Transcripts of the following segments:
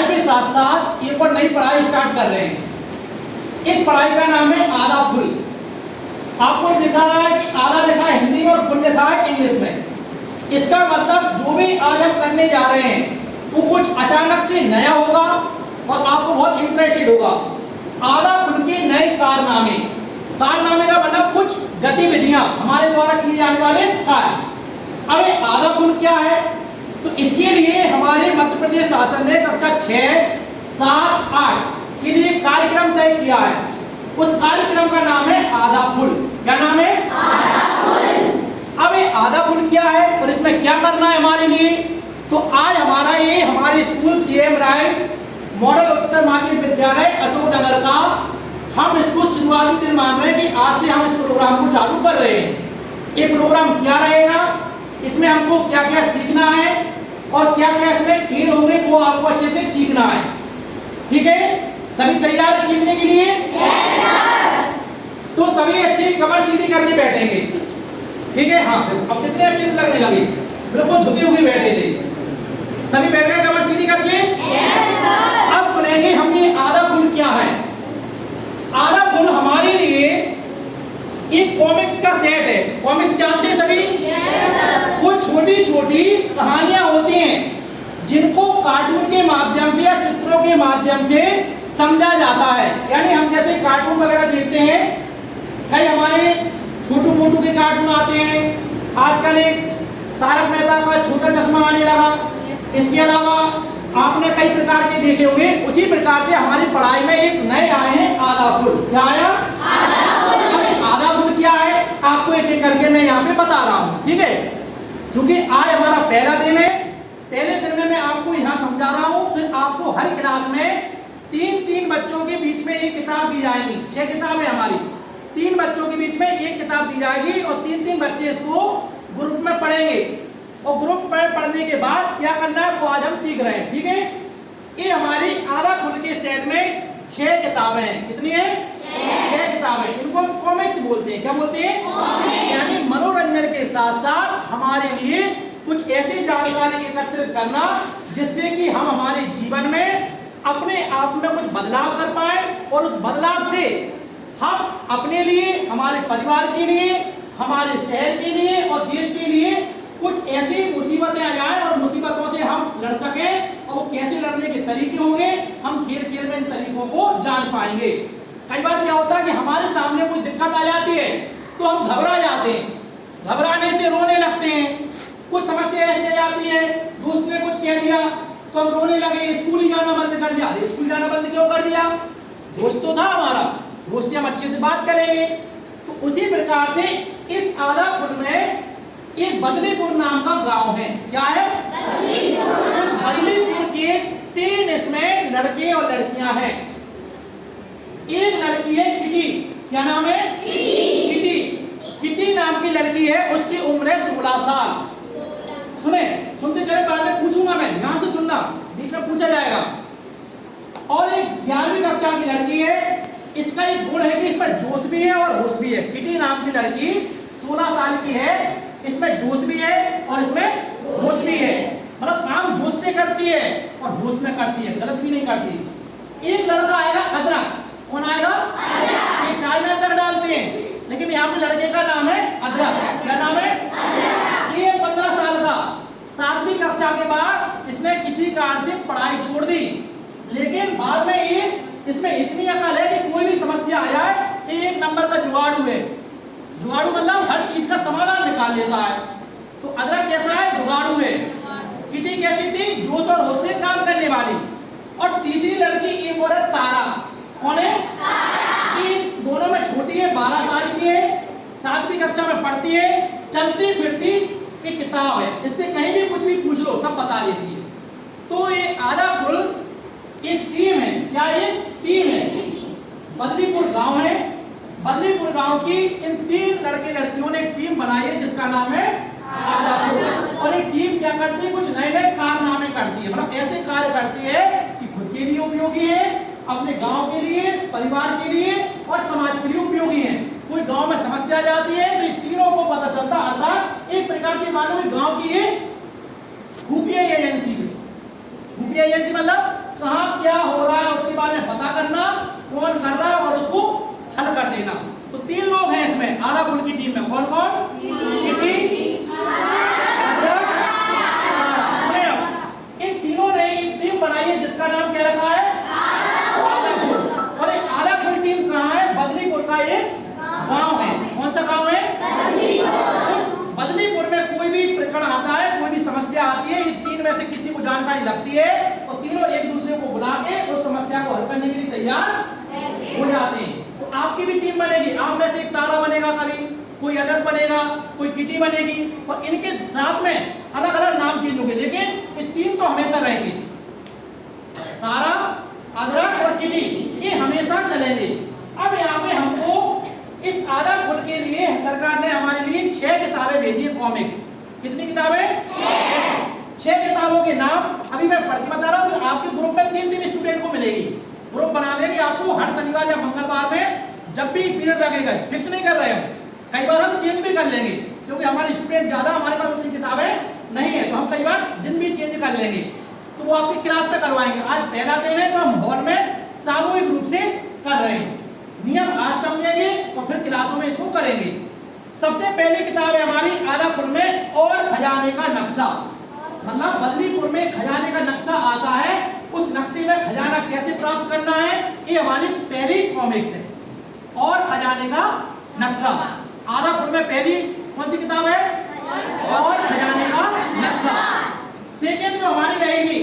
के साथ साथ एक और नई पढ़ाई स्टार्ट कर रहे हैं। इस पढ़ाई का नाम है आधा फुल। आपको लिखा है कि आधा लिखा है हिंदी में और फुल लिखा है इंग्लिश में। इसका मतलब जो भी आज हम करने जा रहे हैं वो कुछ अचानक से नया होगा और आपको बहुत इंटरेस्टेड होगा। आधा फुल के नए कारनामे, कारनामे का मतलब कुछ गतिविधियां हमारे द्वारा किए जाने वाले कार्य। अब आधा फुल क्या है, तो इसके लिए हमारे मध्य प्रदेश शासन ने कक्षा 6, 7, 8 के लिए कार्यक्रम तय किया है। उस कार्यक्रम का नाम है आधा फुल। क्या नाम है? आधा फुल। अब ये आधा फुल क्या है और इसमें क्या करना है हमारे लिए, तो आज हमारा ये हमारे स्कूल सीएम राय मॉडल उच्चतर माध्यमिक विद्यालय अशोकनगर का हम इसको शुरुआती दिन मान रहे हैं कि आज से हम इस प्रोग्राम को चालू कर रहे हैं। ये प्रोग्राम क्या रहेगा, इसमें हमको क्या क्या सीखना है और क्या क्या इसमें खेल होंगे वो आपको अच्छे से सीखना है। ठीक है, सभी तैयार है सीखने के लिए? Yes sir. तो सभी अच्छी कमर सीधी करके बैठेंगे। ठीक है, हाँ अब कितने अच्छे से लगने लगे, बिल्कुल झुके हुए बैठे थे। सभी बैठ गए कमर सीधी करके? Yes sir. अब सुनेंगे हम ये आधा फुल क्या है। आधा फुल हमारे लिए एक कॉमिक्स का सेट है। कॉमिक्स जानते हैं सभी? Yes sir. वो छोटी छोटी कहानियां होती हैं जिनको कार्टून के माध्यम से या चित्रों के माध्यम से समझा जाता है। यानी हम जैसे कार्टून वगैरह देखते हैं, कई हमारे छोटू मोटू के कार्टून आते हैं। आजकल एक तारक मेहता का छोटा चश्मा आने लगा। इसके अलावा आपने कई प्रकार के देखे होंगे। उसी प्रकार से हमारी पढ़ाई में एक नए आए हैं आधा फुल। क्या आया? आधा फुल क्या है आपको एक एक करके मैं यहाँ पे बता रहा हूँ। ठीक है, क्योंकि आज हमारा पहला दिन है। पहले दिन में मैं आपको यहाँ समझा रहा हूँ, फिर आपको हर क्लास में 3-3 बच्चों के बीच में एक किताब दी जाएगी। 6 किताब है हमारी, 3 बच्चों के बीच में एक किताब दी जाएगी और 3-3 बच्चे इसको ग्रुप में पढ़ेंगे। और ग्रुप में पढ़ने के बाद क्या करना है वो आज हम सीख रहे हैं। ठीक है, ये हमारी आधा फुल के सेट में 6 किताबें हैं। कितनी है? 6 किताबें। इनको हम कॉमिक्स बोलते हैं। क्या बोलते हैं? यानी मनोरंजन के साथ साथ हमारे लिए कुछ ऐसी जानकारी एकत्रित करना जिससे कि हम हमारे जीवन में अपने आप में कुछ बदलाव कर पाए और उस बदलाव से हम अपने लिए, हमारे परिवार के लिए, हमारे शहर के लिए और देश के लिए कुछ ऐसी मुसीबतें आ जाए और मुसीबतों से हम लड़ सकें। और वो कैसे लड़ने के तरीके होंगे हम खेल खेल में इन तरीकों को जान पाएंगे। कई बार क्या होता है कि हमारे सामने कोई दिक्कत आ जाती है तो हम घबरा जाते हैं, घबराने से रोने लगते हैं। कुछ समस्या ऐसी आ जाती है, दोस्त ने कुछ कह दिया तो हम रोने लगे, स्कूल ही जाना बंद कर दिया। स्कूल जाना बंद क्यों कर दिया? दोस्त तो था हमारा, दोस्त से हम अच्छे से बात करेंगे। तो उसी प्रकार से इस आधा फुल में एक बदलीपुर नाम का गांव है। क्या है? बदलीपुर। उस बदलीपुर के 3 इसमें लड़के और लड़कियां हैं। एक लड़की है किटी। क्या नाम है? किटी। किटी नाम की लड़की है, उसकी उम्र है 16 साल। सुने, सुनते चले, बाद में पूछूंगा मैं, ध्यान से सुनना, बीच में पूछा जाएगा। और एक 11वीं कक्षा की लड़की है। इसका एक गुण है कि इसमें जोश भी है और होश भी है। किटी नाम की लड़की 16 साल की है, इसमें जोश भी है और इसमें होश भी है। मतलब काम जोश से करती है और होश में करती है, गलत भी नहीं करती। एक लड़का आएगा अदरक। कौन आएगा? अदरक। ये चाय में अदरक डालते हैं, लेकिन यहाँ पे लड़के का नाम है अदरक। क्या नाम है? ये 15 साल का, 7वीं कक्षा के बाद इसने किसी कारण से पढ़ाई छोड़ दी, लेकिन बाद में ये इसमें इतनी अकल है कि कोई भी समस्या आ जाए ये 1 नंबर का जुगाड़ू है। जुगाड़ू मतलब हर चीज का समाधान निकाल लेता है। तो अदरक कैसा है? जुगाड़ू है। किटी कैसी थी? जोश और होश से काम करने वाली। और तीसरी लड़की एक और है तारा। कौन है? तारा। ये दोनों में छोटी है, 12 साल की है, 7वीं कक्षा में पढ़ती है, चलती फिरती एक किताब है, इससे कहीं भी कुछ भी पूछ लो सब बता देती है। तो ये आधा फुल एक टीम है। क्या ये? टीम है। बदलीपुर गांव है, बदलीपुर गांव की इन 3 लड़के लड़कियों ने टीम बनाई है जिसका नाम है आधा फुल। और ये टीम क्या करती है? कुछ नए नए कारनामे करती है। मतलब ऐसे कार्य करती है कि खुद के लिए उपयोगी है, अपने गांव के लिए, परिवार के लिए और समाज के लिए उपयोगी है। कोई गांव में समस्या आ जाती है तो ये तीनों को पता चलता, अर्थात एक प्रकार से मानो कि गांव की ये खुफिया एजेंसी है। खुफिया एजेंसी मतलब कहाँ क्या हो रहा है उसके बारे में पता करना, कौन कर रहा है और उसको हल कर देना। तो 3 लोग हैं इसमें आधा फुल की टीम में। कौन कौन? इन तीनों ने एक टीम बनाई है जिसका नाम क्या रखा है? आधा फुल। और एक आधा फुल टीम कहाँ है? बदलीपुर का एक गांव है। कौन सा गांव है? उस बदलीपुर में कोई भी प्रकरण आता है, कोई भी समस्या आती है, ये 3 में से किसी को जानकारी लगती है और तीनों एक दूसरे को बुला के उस समस्या को हल करने के लिए तैयार हो जाते हैं। तो आपकी भी टीम बनेगी, आप में से एक तारा बनेगा, कभी कोई अदर बनेगा, कोई किटी बनेगी और इनके साथ में अलग अलग नाम चेंज होंगे, लेकिन ये 3 तो हमेशा रहेंगे। तारा, अदरक और किटी, ये हमेशा चलेंगे। अब यहाँ पे हमको इस आधा फुल के लिए सरकार ने हमारे लिए 6 किताबें भेजी है, कॉमिक्स। कितनी किताबें? 6 किताबों के नाम अभी मैं पढ़ के बता रहा हूँ। आपके ग्रुप में 3 स्टूडेंट को मिलेगी, ग्रुप बना देंगे आपको हर शनिवार या मंगलवार में, जब भी पीरियड लगेगा। फिक्स नहीं कर रहे हम, कई बार हम चेंज भी कर लेंगे क्योंकि हमारे स्टूडेंट ज्यादा, हमारे पास उतनी किताबें नहीं है, तो हम कई बार दिन भी चेंज कर लेंगे। तो वो आपकी क्लास में करवाएंगे। आज पहला दिन है तो हम हॉल में सामूहिक रूप से कर रहे हैं। नियम आज समझेंगे और फिर क्लासों में इसको करेंगे। सबसे पहली किताब है हमारी आधा फुल में और खजाने का नक्शा। मतलब बदलीपुर में खजाने का नक्शा आता है, उस नक्शे में खजाना कैसे प्राप्त करना है, ये हमारी पहली कॉमिक्स है। और खजाने का नक्शा आधा फुल में पहली कौन सी किताब है? और खजाने का नक्शा। सेकेंड जो हमारी रहेगी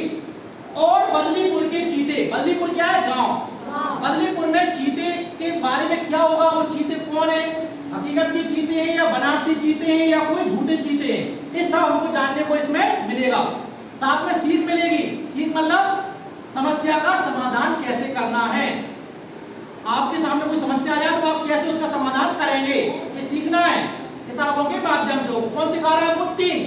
और बदलीपुर के चीते। बदलीपुर क्या है? गांव। बदलीपुर में चीते के बारे में क्या होगा, वो चीते कौन है, हकीकत के चीते हैं या बनावटी चीते हैं या कोई झूठे चीते हैं, ये सब हमको जानने को इसमें मिलेगा। साथ में सीख मिलेगी। सीख मतलब समस्या का समाधान कैसे करना है। आपके सामने कोई समस्या आ जाए तो आप कैसे उसका समाधान करेंगे, ये सीखना है किताबों के माध्यम से। कौन सिखा रहा है आपको? 3।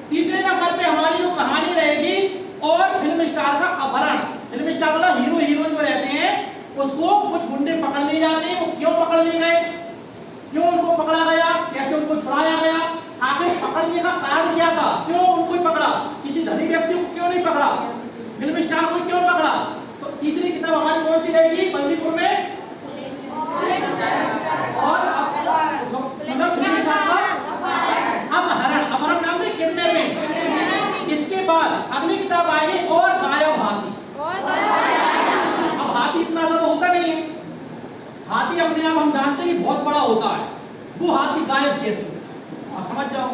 तीसरे नंबर पे हमारी जो कहानी रहेगी और फिल्म स्टार का अपहरण। फिल्म स्टार वाला हीरो हीरोइन जो रहते हैं उसको कुछ गुंडे पकड़ ले जाते हैं। वो क्यों पकड़ ले गए, क्यों उनको पकड़ा गया, कैसे उनको छुड़ाया गया, आखिर पकड़ने का कारण क्या था, क्यों उनको पकड़ा, किसी धनी व्यक्ति को क्यों नहीं पकड़ा, फिल्म स्टार को क्यों पकड़ा। तो तीसरी किताब हमारी कौन सी रहेगी? बदलीपुर में और मतलब फिल्म स्टार का अपहरण। अपहरण नाम है किडनैपिंग। इसके बाद अगली किताब आएगी और गायब हाथी। अब हाथी इतना सा तो होता नहीं है, हाथी अपने आप हम जानते हैं कि बहुत बड़ा होता है, वो हाथी गायब कैसे होता है? आप समझ जाओ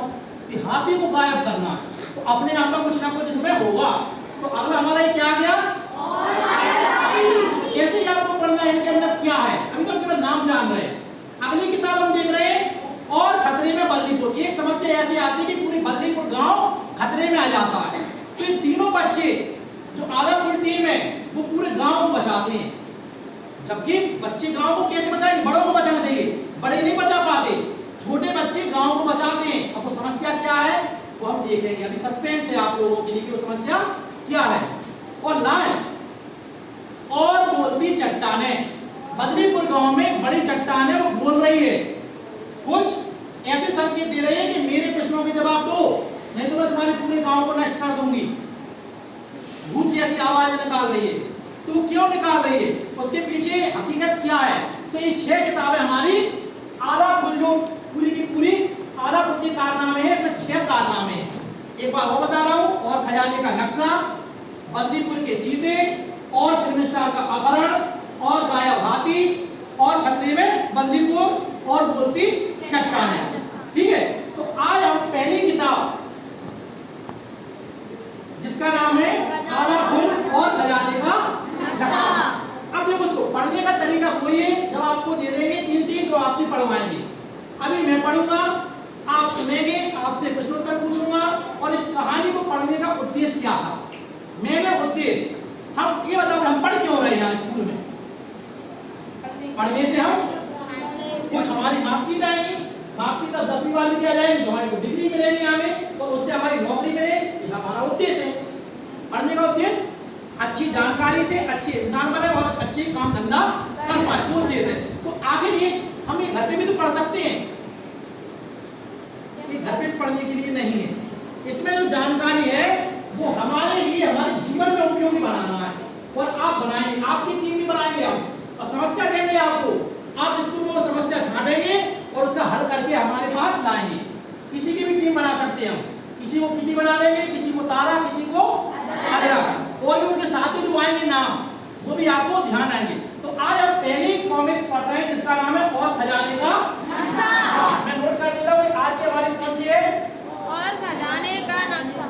कि हाथी को गायब करना है तो अपने आप में कुछ ना कुछ इसमें होगा। तो अगला हमारा क्या आ गया? कैसे आपको पढ़ना है, इनके अंदर क्या है, अभी तो केवल नाम जान रहे हैं। अगली किताब हम देख रहे हैं और खतरे में बदलीपुर। एक समस्या ऐसी आती है कि पूरी बदलीपुर गांव खतरे में आ जाता है, तो ये तीनों बच्चे जो आधा फुल टीम है वो पूरे गांव को बचाते हैं। जबकि बच्चे गांव को कैसे बचाएंगे? बड़ों को बचाना चाहिए, बड़े नहीं बचा पाते, छोटे बच्चे गांव को बचाते हैं। अब वो समस्या क्या है वो हम देखेंगे, अभी सस्पेंस है आप लोगों के लिए कि वो समस्या क्या है। और लास्ट और बोलती चट्टानें। बदलीपुर गांव में बड़ी चट्टान है, वो बोल रही है, कुछ ऐसे संकेत दे रही है कि मेरे प्रश्नों के जवाब दो, नहीं तो मैं तुम्हारे पूरे गांव को नष्ट कर दूंगी। भूत जैसी आवाज निकाल रही है। तो वो क्यों निकाल रही है, उसके पीछे हकीकत क्या है? तो ये 6 किताबें हमारी आधा फुल जो पूरी की पूरी आधा फुल के कारनामे हैं, इसमें 6 कारनामे हैं। एक बार और बता रहा हूं, और खजाने का नक्शा, बदलीपुर के चीते, और फिल्म स्टार का अपहरण, और गायब हाथी, और खतरे में बदलीपुर, और बोलती चट्टानें। ठीक है, तो आज हम पहली किताब जिसका नाम है आधा फुल और खजाने का नक्शा। अब देखो उसको पढ़ने का तरीका वही है, जब आपको दे देंगे 3 जो आपसे पढ़वाएंगे। अभी मैं पढ़ूंगा, आप सुनेंगे, आपसे प्रश्नोत्तर पूछूंगा, और इस कहानी को पढ़ने का उद्देश्य क्या था, मेरा उद्देश्य हम ये बताओ हम पढ़ क्यों रहे हैं स्कूल में। पढ़ने से हम कुछ हमारी मार्कशीट आएगी, मार्कशीट अब 10वीं वाली क्या जाएगी जो हमारी डिग्री मिलेगी आगे, और उससे हमारी नौकरी मिले, ये हमारा उद्देश्य है। पढ़ने का उद्देश्य अच्छी जानकारी से अच्छे इंसान बने और अच्छे काम धंधा कर पाए, वो उद्देश्य है। तो आखिर ये हम ये घर पे भी तो पढ़ सकते हैं, ये घर पे पढ़ने के लिए नहीं है, इसमें जो जानकारी है वो हमारे लिए हमारे जीवन में उपयोगी बनाना है और आप बनाएंगे, आपकी टीम भी बनाएंगे आप और समस्या देंगे आपको, आप स्कूल में वो समस्या छाटेंगे और उसका हल करके हमारे पास लाएंगे। किसी की भी टीम बना सकते हैं हम, किसी को किटी बना देंगे, किसी को तारा, किसी को आगरा, और भी उनके साथी जो आएंगे नाम वो भी आपको ध्यान आएंगे। तो आज हम पहली कॉमिक्स पढ़ रहे हैं जिसका नाम है और खजाने का नक्शा। मैं नोट कर देता हूँ आज की हमारी कौन सी है, और खजाने का नक्शा।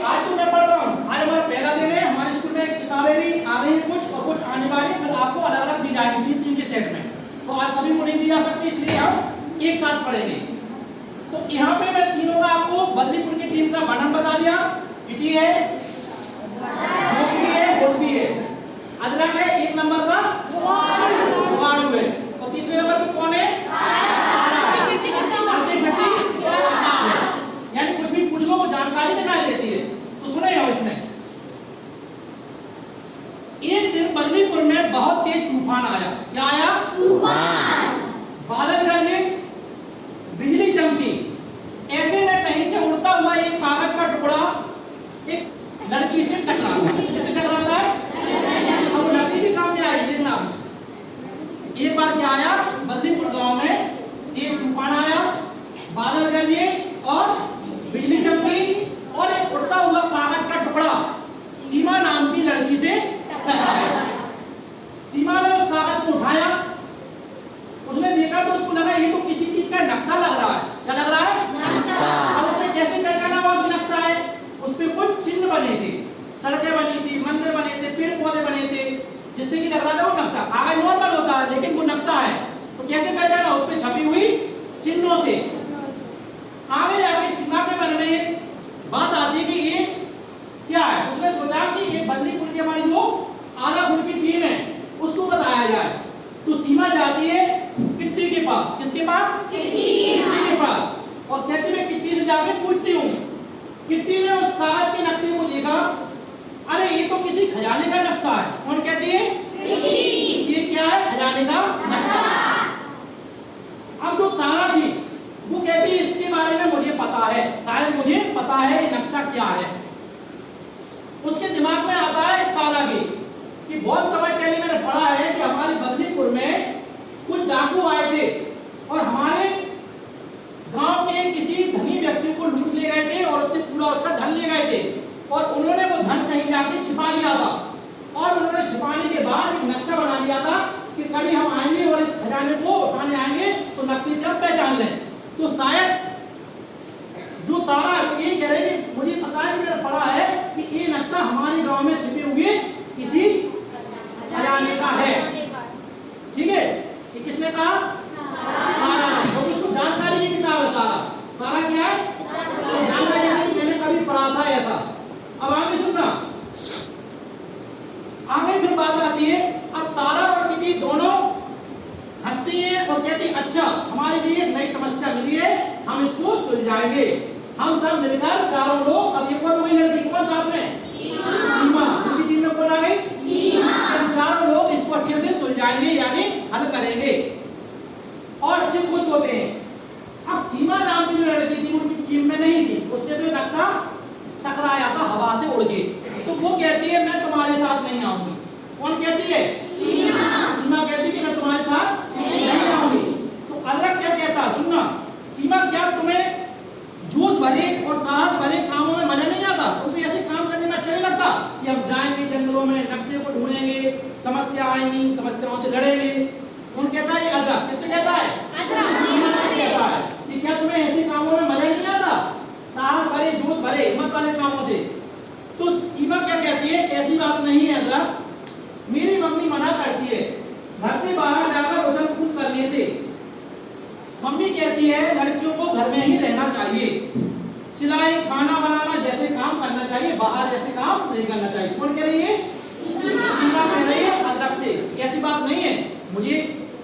आज तो मैं पढ़ रहा हूँ, आज हमारा पहला दिन है। हमारे स्कूल में किताबें भी आ गई कुछ और कुछ आने वाली, फिर आपको अलग अलग दी जाएगी 3-3 के सेट में। तो आज सभी को नहीं दी जा सकती, इसलिए हम एक साथ पढ़ेंगे। तो यहाँ पे मैं तीनों का आपको बदलीपुर की टीम का वर्णन बता दिया। किटी है, जोशी है, भोसवी है, अदरक है, 1 नंबर का वाड़ू है, और तीसरे नंबर पे कौन है, यानी कुछ भी पूछ लो वो जानकारी निकाल लेती है। तो सुने हो इसमें, एक दिन बदलीपुर में बहुत तेज तूफान आया। क्या आया, तूफान। बादल गरजे, बिजली चमकी, ऐसे में कहीं से उड़ता हुआ एक कागज का टुकड़ा एक लड़की से टकरा गया। किससे टकराता है, अब वो लड़की भी काम में आई। देखना, एक बार क्या आया, बदलीपुर गांव में एक तूफान आया, बादल गरजे और बिजली चमकी और एक उड़ता हुआ कागज का टुकड़ा सीमा नाम की लड़की से टकराया। सीमा ने उस कागज को उठाया, उसने देखा तो उसको लगा ये तो किसी चीज का नक्शा लग रहा है। क्या लग रहा है, नक्शा। अब उसने कैसे पहचाना हुआ कि नक्शा है, उस पे कुछ चिन्ह बने थे, सड़कें बनी थी, मंदिर बने थे, पेड़ पौधे बने थे, जिससे कि लग रहा था वो नक्शा। कागज नॉर्मल होता है लेकिन वो नक्शा है। तो कैसे पहचाना, उस पे छपी हुई चिन्हों से। आगे जाके सीमा के मन में बात आती है कि ये क्या है। उसने सोचा कि ये बदलीपुर की हमारी जो आदापुर की टीम है उसको बताया जाए। तो सीमा जाती है किट्टी के पास। किसके पास, किट्टी के पास, और कहती मैं किट्टी से जाके पूछती हूँ। किट्टी ने उस कागज के नक्शे को देखा, अरे ये तो किसी खजाने का नक्शा है। कौन कहती है, किट्टी। ये क्या है, खजाने का नक्शा। अब जो तारा थी वो कहती है इसके बारे में मुझे पता है, शायद मुझे पता है ये नक्शा क्या है। उसके दिमाग में आता है तारा के कि बहुत समय पहले मैंने पढ़ा है कि हमारे बदलीपुर में कुछ डाकू आए थे और हमारे गांव के किसी धनी व्यक्ति को लूट ले गए थे और उससे पूरा उसका धन ले गए थे, और उन्होंने वो धन कहीं जाके छिपा लिया था। और उन्होंने छिपाने के बाद एक नक्शा बना लिया था कि कभी हम आएंगे और इस खजाने को उठाने आएंगे तो नक्शे से हम पहचान लें। तो शायद जो तारा है तो ये कह रहे हैं कि मुझे पता है कि मैंने पढ़ा है कि ये नक्शा हमारे गांव में छिपे हुए किसी खजाने का है। ठीक है, ये किसने कहा, तारा ने, क्योंकि उसको जानकारी की किताब है तारा। तारा क्या है, जानकारी है कि मैंने कभी पढ़ा था ऐसा। अब आगे सुनना, आगे फिर बात आती है। अब तारा और किटी दोनों हंसती है और कहती अच्छा हमारे लिए एक नई समस्या मिली है, हम इसको सुलझाएंगे। हम सब मिलकर चारों लोग, अब ये कौन हुई लड़की, कौन साथ में, सीमा। उनकी टीम में कौन आ गई, सीमा। हम चारों लोग इसको अच्छे से सुलझाएंगे यानी हल करेंगे और अच्छे खुश होते हैं। अब सीमा नाम की जो लड़की थी उनकी टीम में नहीं थी, उससे तो नक्शा टकराया था हवा से उड़ के। तो वो कहती है मैं तुम्हारे साथ नहीं आऊंगी। कौन कहती है, सीमा। सीमा कहती है कि मैं तुम्हारे साथ नहीं आऊंगी। तो अदरक क्या कहता है, सुनना, सीमा क्या तुम्हें जोश भरे और साहस भरे कामों में मजा नहीं आता, तुमको ऐसे काम करने में अच्छा नहीं लगता कि हम जाएंगे जंगलों में, नक्शे को ढूंढेंगे, समस्या आएंगी, समस्याओं से लड़ेंगे। कौन कहता है, अदरक। किससे कहता है, सीमा से कहता है कि क्या तुम्हें ऐसे कामों में मजा नहीं आता, साहस भरे, जोश भरे, हिम्मत वाले कामों से। तो सीमा क्या कहती है, ऐसी बात नहीं है अदरक, मेरी मम्मी मना करती है घर से बाहर जाकर उछल कूद करने से। मम्मी कहती है लड़कियों को घर में ही रहना चाहिए, सिलाई, खाना बनाना जैसे काम करना चाहिए, बाहर ऐसे काम नहीं करना चाहिए। कौन कह रही है, सीमा कह रही है अदरक से। ऐसी बात नहीं है, मुझे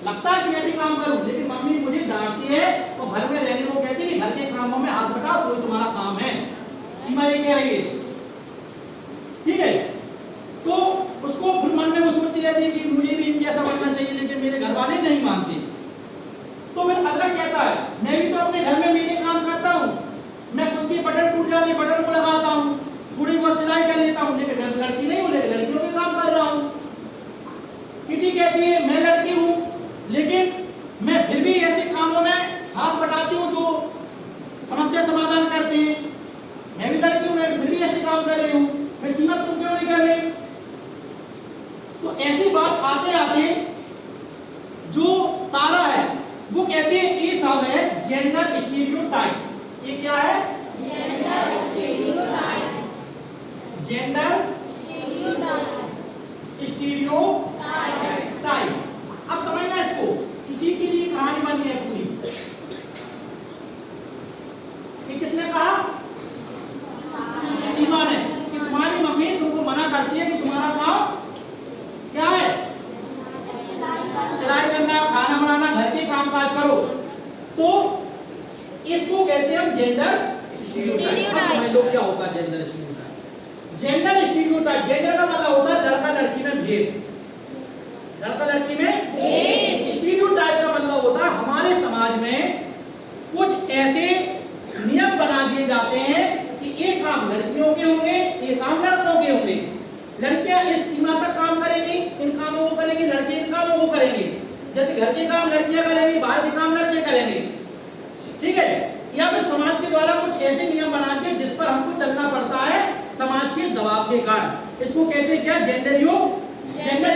लगता है कि मैं भी काम करूं, लेकिन मम्मी मुझे डांटती है और घर में रहने को कहती है कि घर के कामों में हाथ बटाओ, कोई तुम्हारा काम है। सीमा ये कह रही है। वाले नहीं मानते। तो फिर अगला कहता है मैं भी तो अपने घर में मेरे काम करता हूँ, मैं खुद के बटन टूट जाते बटन को लगाता हूँ, थोड़ी बहुत सिलाई कर लेता हूँ, लेकिन मैं तो लड़की नहीं हूँ, लेकिन लड़कियों के काम कर रहा हूँ। किटी कहती है मैं लड़की हूँ लेकिन मैं फिर भी ऐसे कामों में हाथ बटाती हूँ जो समस्या समाधान करते हैं। मैं भी लड़की हूँ, मैं फिर भी ऐसे काम कर रही हूँ, फिर सीमा तुम क्यों नहीं कर रही? तो ऐसी बात आते आते जो तारा है वो कहती है ये सब है जेंडर स्टीरियोटाइप। ये क्या है? Gender stereotype. Gender stereotype. अब समझना इसको, इसी के लिए कहानी बनी है पूरी। ये किसने कहा? सीमा ने। कि तुम्हारी मम्मी तुमको मना करती है कि तुम्हारा काम क्या है? सिलाई करना, खाना बनाना, घर के काम काज करो। तो इसको कहते हैं हम जेंडर स्टीरियोटाइप। अब समझ लो क्या होता है gender stereotype. Gender stereotype, gender का मतलब होता है लड़का लड़की में भेद, लड़का लड़की में भेद। स्टीरियोटाइप का मतलब होता है हमारे समाज में कुछ ऐसे नियम बना दिए जाते हैं कि ये काम लड़कियों के होंगे, ये काम लड़कों के होंगे। लड़कियां इस सीमा तक काम करेंगी, इन कामों को करेंगी, लड़के इन कामों को करेंगे। जैसे घर के काम लड़कियां करेंगी, बाहर के काम लड़के करेंगे। ठीक है? या फिर समाज के द्वारा कुछ ऐसे नियम बना दिए जिस पर हमको चलना पड़ता है समाज के दबाव के कारण। इसको कहते हैं क्या? Gender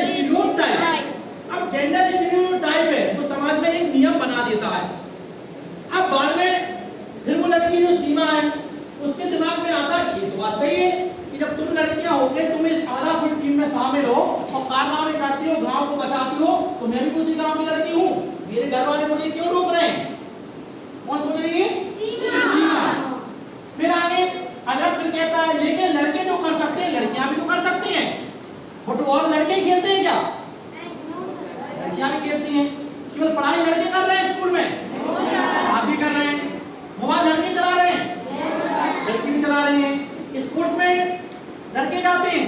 stereotype. अब जेंडर स्टीरियोटाइप है वो समाज में एक नियम बना देता है। अब बाद में फिर वो लड़की जो सीमा है उसके दिमाग में आता है कि ये तो बात सही है कि जब तुम लड़कियां होके तुम इस आधा फुट टीम में शामिल हो और कारनामे करती हो, गांव को बचाती हो, तो मैं भी तो उसी गांव की लड़की हूँ, मेरे घर वाले मुझे क्यों रोक रहे हैं? कौन सोच रही है? सीमा। फिर आगे अलग फिर कहता है लेकिन लड़के जो कर सकते हैं लड़कियां भी तो कर सकती हैं। फुटबॉल लड़के खेलते हैं क्या? लड़कियां भी खेलती हैं। केवल पढ़ाई लड़के कर रहे हैं स्कूल में? आप भी कर रहे हैं। मोबाइल लड़के चला रहे हैं? लड़की भी चला रही है। स्पोर्ट्स में लड़के जाते हैं,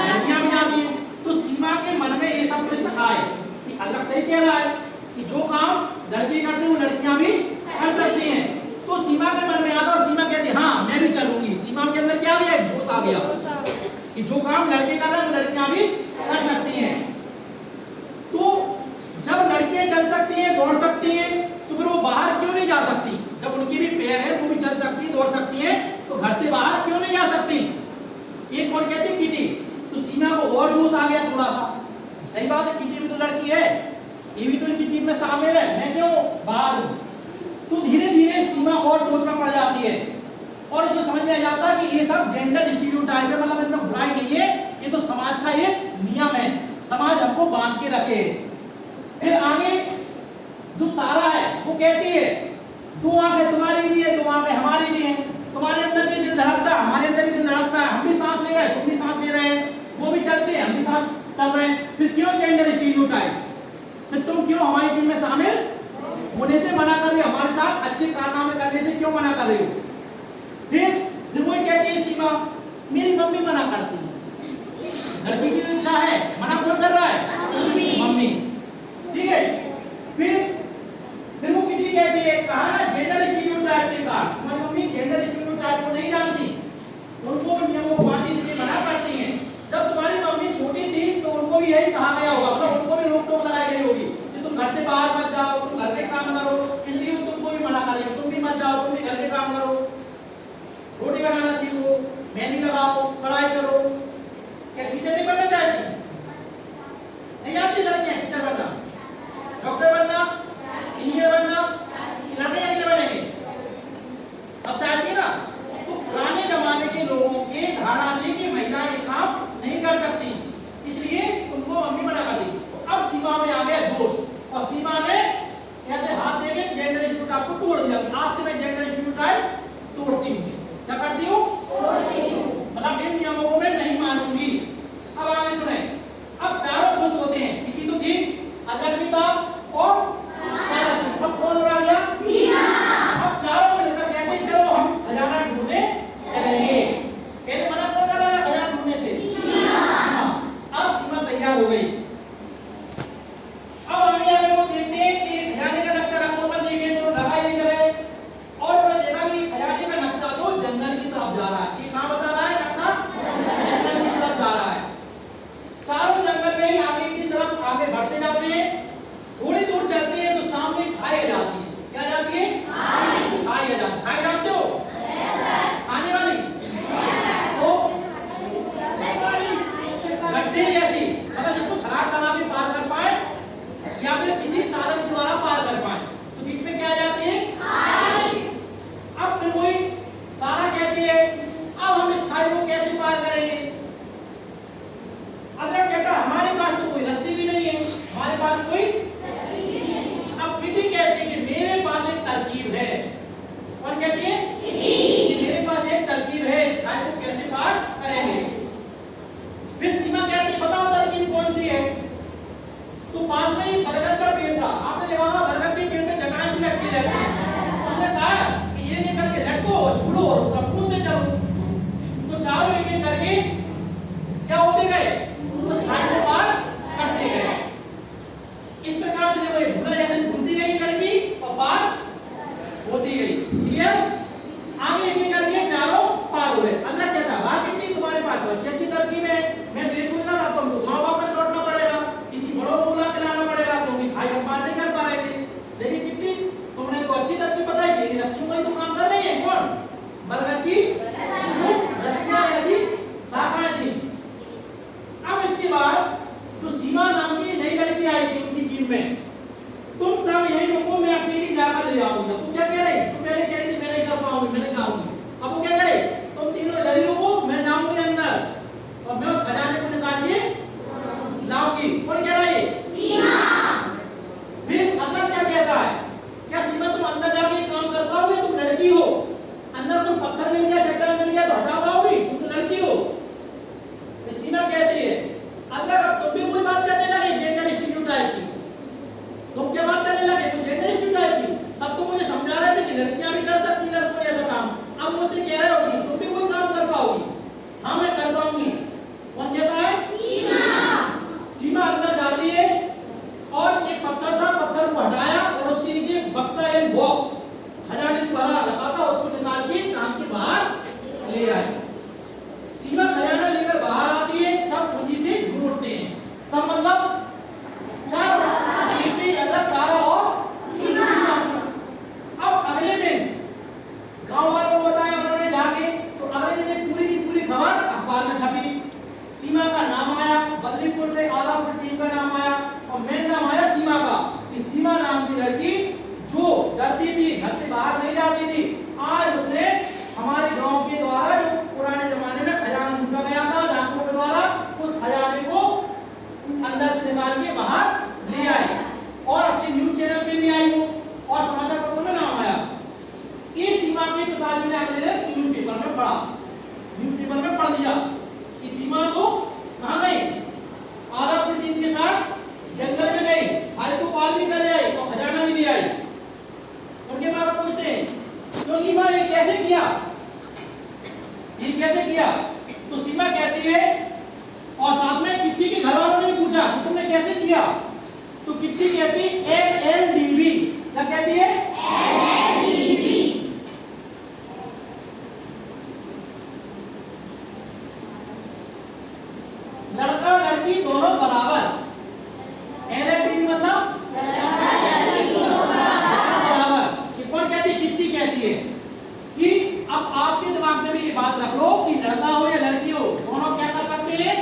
लड़कियां भी जाती हैं। तो सीमा के मन में ये सब प्रश्न आए कि अलग सही कह रहा है कि जो काम लड़के करते हैं वो लड़कियां भी कर सकती हैं। तो सीमा के मन में आता और सीमा कहती है हाँ मैं भी चलूंगी। सीमा के अंदर क्या आ गया? जोश आ गया कि जो काम लड़के कर रहे हैं वो लड़कियां भी कर सकती हैं। तो जब लड़कियां चल सकती हैं, दौड़ सकती हैं, तो फिर वो बाहर क्यों नहीं जा सकती? जब उनके भी पैर है, वो भी चल सकती है, दौड़ सकती है, तो घर से बाहर क्यों नहीं जा सकती? एक और कहती किटी। तो सीमा को और जोश आ गया थोड़ा सा, सही बात है किटी भी तो लड़की है, ये भी तो इनकी टीम में शामिल है, मैं क्यों बाहर? तो धीरे धीरे सीमा और सोचना पड़ जाती है और उसे समझ में आ जाता है कि ये सब जेंडर स्टीरियोटाइप है, मतलब इनमें बुराई नहीं है, ये तो समाज का एक नियम है, समाज हमको बांध के रखे। फिर आगे जो तारा है वो कहती है दो आंखें तुम्हारी भी है, दो आंखें हमारी भी है, तुम्हारे अंदर भी दिल धड़कता है, हमारे अंदर भी दिल धड़कता है, हम भी सांस ले रहे हैं, तुम भी सांस ले रहे हैं, वो भी चलते हैं, हम भी सांस चल रहे हैं। फिर क्यों जेंडर स्टीरियोटाइप? फिर तुम क्यों हमारी टीम में शामिल होने से मना कर रहे हो? हमारे साथ अच्छे कारनामे करने से क्यों मना कर रहे हो? फिर वो कहती है सीमा मेरी मम्मी मना करती है, लड़की की इच्छा है, मना कौन कर रहा है? मम्मी। ठीक है? फिर वो किटी कहती है कहा ना जेंडर स्टीरियोटाइप के कारण तुम्हारी मम्मी जेंडर स्टीरियोटाइप को नहीं जानती, उनको भी नियमों को मानने से मना करती हैं। जब तुम्हारी मम्मी छोटी थी तो उनको भी यही कहा गया होगा, मतलब उनको भी रोक टोक लगाई गई होगी कि तुम घर से बाहर मत जाओ, तुम घर के काम करो, इसलिए वो तुमको भी मना करेंगे, तुम भी मत जाओ, तुम भी घर के काम करो, रोटी बनाना सीखो, मेहंदी लगाओ, पढ़ाई करो। क्या टीचर नहीं बनना चाहती? किया तो कितनी कहती है LLDB। क्या कहती है? LLDB। लड़का लड़की दोनों बराबर। LLDB मतलब बराबर। कौन कहती है? कितनी कहती है कि अब आपके दिमाग में भी ये बात रख लो कि लड़का हो या लड़की हो, दोनों क्या कर सकते हैं?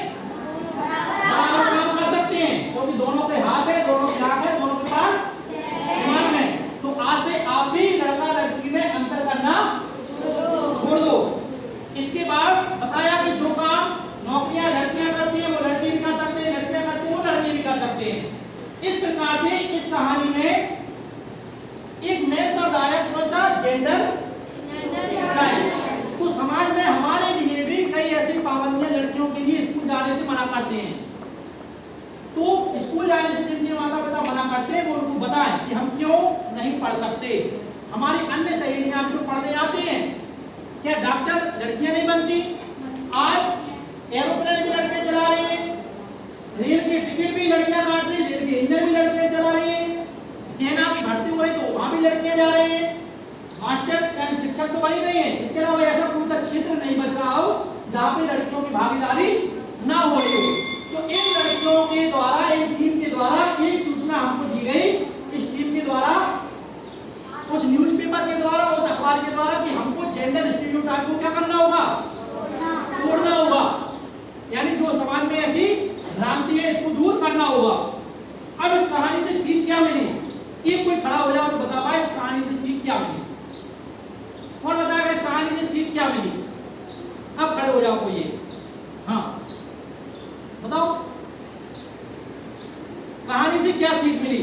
बराबर काम कर सकते हैं, क्योंकि दोनों के हाथ है, दोनों के आंख है, दोनों के पास दिमाग है। तो आज से आप भी लड़का लड़की में अंतर करना छोड़ दो। इसके बाद बताया कि जो काम नौकरियां लड़कियां करती हैं वो लड़के भी कर सकते हैं, लड़कियां करती हैं वो लड़के भी कर सकते हैं। इस प्रकार से इस कहानी में एक मेन शब्द आया, कौन सा? Gender right. तो समाज में हमारे लिए भी कई ऐसी पाबंदियां लड़कियों के लिए स्कूल जाने से मना करते हैं। तो स्कूल जाने से जिनके माता पिता मना करते हैं वो उनको बताएं कि हम क्यों नहीं पढ़ सकते। हमारी अन्य सहेलियां भी तो पढ़ने आती हैं, क्या डॉक्टर लड़कियां नहीं बनती? आज एरोप्लेन भी लड़के चला रहे हैं, रेल की टिकट भी लड़कियां काट रही हैं, रेल के इंजन भी लड़कियां चला रही हैं, सेना की भर्ती हो रही तो वहां भी लड़कियां जा रही हैं, मास्टर यानी शिक्षक तो बन ही रही है। इसके अलावा ऐसा कोई सा क्षेत्र नहीं बच रहा हो जहाँ पे लड़कियों की भागीदारी ना हो रही हो। तो इन लड़कियों के द्वारा, इन टीम के द्वारा एक सूचना हमको दी गई, इस टीम के द्वारा, उस न्यूज़पेपर के द्वारा, उस अखबार के द्वारा कि हमको जेंडर स्टीरियोटाइप को क्या करना होगा? तोड़ना होगा। यानी जो समाज में ऐसी भ्रांति है इसको दूर करना होगा। अब इस कहानी से सीख क्या मिली? ये कोई खड़ा हो जाओ तो बता पाए इस कहानी से सीख क्या मिली? कौन बताएगा इस कहानी से सीख क्या मिली? अब खड़े हो जाओ कोई। हाँ बताओ, कहानी से क्या सीख मिली?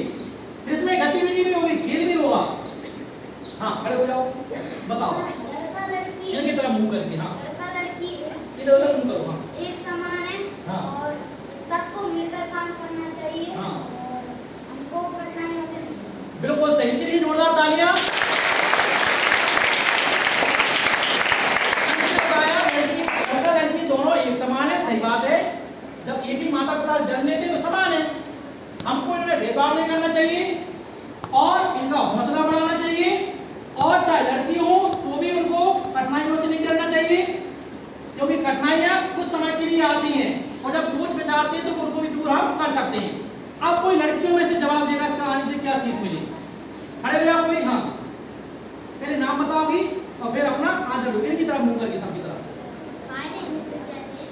इसमें गतिविधि भी होगी, खेल भी होगा। हाँ खड़े हो जाओ, बताओ। इनकी तरफ मुंह करके। हाँ इधर उधर मुंह करो। हाँ एक समान है। हाँ। और सबको मिलकर काम करना चाहिए। हाँ और हमको कठिनाइयों से बिल्कुल सही। इनके लिए जोरदार तालियां। लड़का लड़की दोनों एक समान है, सही बात है। जब एक ही माता पिता जन्म लेते तो समान है। हमको इनमें भेदभाव नहीं करना चाहिए और इनका हौसला बढ़ाना चाहिए। और चाहे लड़की हो तो भी उनको कठिनाइयों से नहीं डरना चाहिए, क्योंकि कठिनाइयां कुछ समय के लिए आती हैं और जब सोच विचारते हैं तो उनको भी दूर हम कर सकते हैं। अब कोई लड़कियों में से जवाब देगा इस कहानी से क्या सीख मिली? खड़े हो जाओ कोई। हाँ पहले नाम बताओगी और फिर अपना आंसर दो। इनकी तरफ मुंह करके, सबकी तरफ।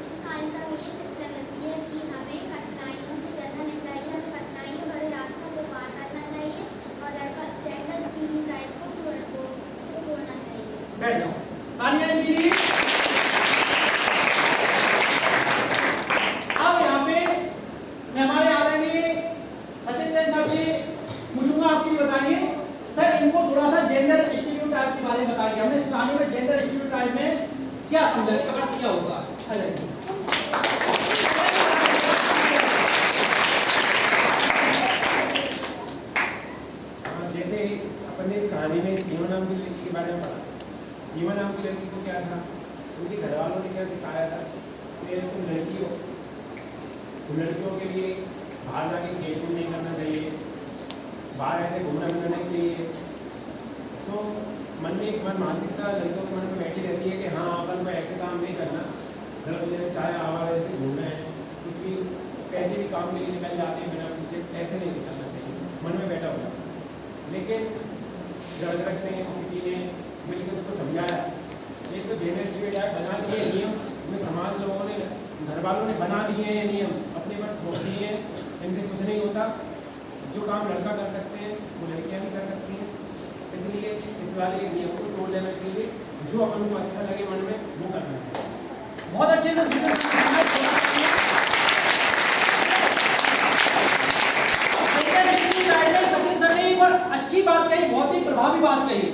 इसका आंसर ये शिक्षा मिलती है कि हमें कठिनाइयों से डरना नहीं चाहिए, हमें कठिनाइयों भरे रास्ते को पार करना चाहिए और लड़का जेंडर स्टीरियोटाइप को तोड़ना चाहिए। बैठ जाओ, तालियां इनके लिए। अब यहाँ पे मैं हमारे आदरणीय सचिन जैन साहब से पूछूंगा, आपके लिए बताइए सर, इनको थोड़ा सा जेंडर स्टीरियोटाइप के बारे में बताइए। हमने इस कहानी में जेंडर स्टीरियोटाइप में क्या समझा, इसका अर्थ क्या होगा? जैसे अपन ने इस कहानी में सीमा नाम की लड़की के बारे में पढ़ा। सीमा नाम की लड़की को क्या था, उनके घर वालों ने क्या दिखाया था, तुम लड़की हो, तुम लड़कियों के लिए बाहर जाके खेल कूद नहीं करना चाहिए, बाहर ऐसे घूमना फिरना नहीं चाहिए। तो मन में एक मानसिकता लड़कियों के मन में बैठी रहती है कि हाँ अपन को ऐसे काम नहीं करना, मतलब चाहे आवाज़ ऐसे घूमना है, कुछ भी कैसे भी काम के लिए निकल जाते हैं बिना पूछे, ऐसे नहीं निकलना चाहिए, मन में बैठा हुआ। लेकिन जबरदस्त ने किसी ने मिलकर उसको समझाया। एक तो जेंडर स्टीरियोटाइप बना दिए नियम, में समाज लोगों ने, घर वालों ने बना दिए हैं नियम, अपने पर थोप दिए हैं, इनसे कुछ नहीं होता। जो काम लड़का कर सकते हैं वो लड़कियां भी कर सकती हैं। इसलिए इस वाले नियम को तोड़ देना चाहिए, जो अपन को अच्छा लगे मन में वो करना चाहिए। बहुत अच्छे से अच्छी बात कही, बहुत ही प्रभावी बात कही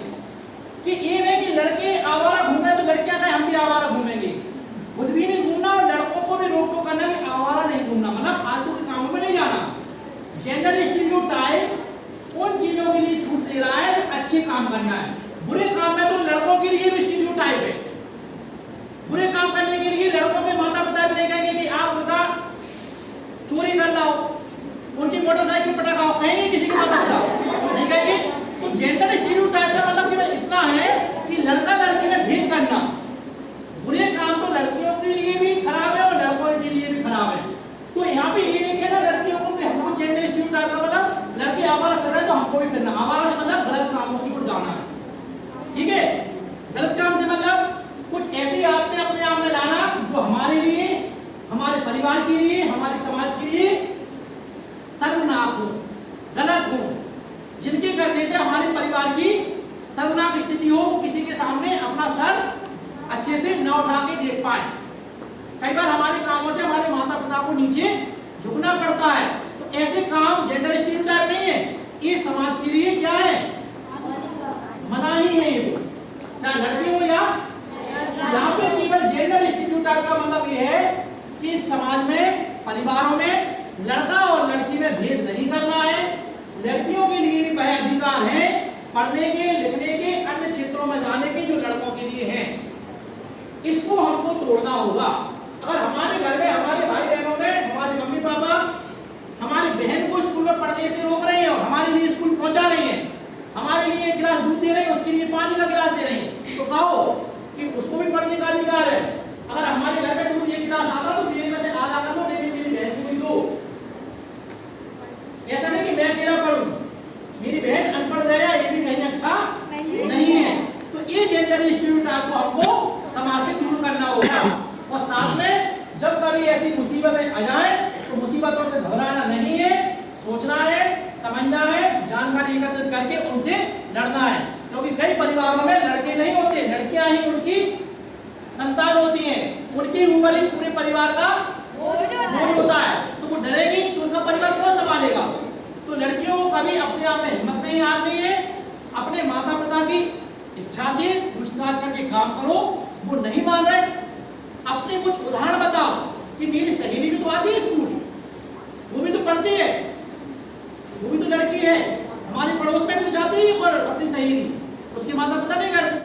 कि ये नहीं कि लड़के आवारा घूमना तो लड़कियां कहें हम भी आवारा घूमेंगे, खुद भी नहीं घूमना और लड़कों को भी रोक टोक करना कि आवारा नहीं घूमना, मतलब फालतू के कामों में नहीं जाना। जेंडर स्टीरियोटाइप उन चीजों के लिए छूट दे रहा है अच्छे काम करना है। बुरे काम में तो लड़कों के लिए भी स्टीरियोटाइप है, बुरे काम करने के लिए लड़कों के माता परिवार के लिए, हमारे समाज के लिए शर्मनाक हो, गलत हो, जिनके करने से हमारे परिवार की शर्मनाक स्थिति हो, वो किसी के सामने अपना सर अच्छे से न उठा के देख पाए। कई बार हमारे कामों से हमारे माता पिता को नीचे झुकना पड़ता है, तो ऐसे काम जेंडर स्टीरियोटाइप नहीं है, ये समाज के लिए क्या है, मनाही है। ये तो चाहे लड़के हो या यहाँ पे केवल जेंडर स्टीरियोटाइप का मतलब ये है कि समाज में, परिवारों में लड़का और लड़की में भेद नहीं करना है। लड़कियों के लिए भी वह अधिकार है पढ़ने के, लिखने के, अन्य क्षेत्रों में जाने के जो लड़कों के लिए हैं। इसको हमको तोड़ना होगा। अगर हमारे घर में, हमारे भाई बहनों में, हमारे मम्मी पापा हमारी बहन को स्कूल में पढ़ने से रोक रहे हैं और हमारे लिए स्कूल पहुंचा रहे हैं, हमारे लिए एक गिलास दूध दे रहे हैं, उसके लिए पानी का गिलास दे रहे हैं, तो कहो कि उसको भी पढ़ने का अधिकार है। अगर हमारे घर में दूध एक गिलास आता तो मेरे में से आधा कर लो, लेकिन मेरी बहन को भी दो। ऐसा नहीं कि मैं अकेला पढ़ूं, मेरी बहन अनपढ़ रहेगा, ये भी कहीं अच्छा नहीं है। तो ये जेंडर स्टीरियोटाइप को हमको समाज से दूर करना होगा। और साथ में जब कभी ऐसी मुसीबतें आ जाए तो मुसीबतों से घबराना नहीं है, सोचना है, समझना है, जानकारी एकत्रित करके उनसे लड़ना है। क्योंकि कई परिवारों में लड़के नहीं होते, लड़कियां ही उनकी संतान होती हैं, उनके ऊपर ही पूरे परिवार का बोझ होता है, तो वो डरेगी तो उनका परिवार कौन संभालेगा। तो लड़कियों को कभी अपने आप में हिम्मत नहीं हारनी है, अपने माता पिता की इच्छा से पूछताछ करके काम करो। वो नहीं मान रहे, अपने कुछ उदाहरण बताओ कि मेरी सहेली भी तो आती है स्कूल, वो भी तो पढ़ती है, वो भी तो लड़की है, हमारे पड़ोस में भी तो जाती है और अपनी सहेली, उसके माता पिता नहीं करते।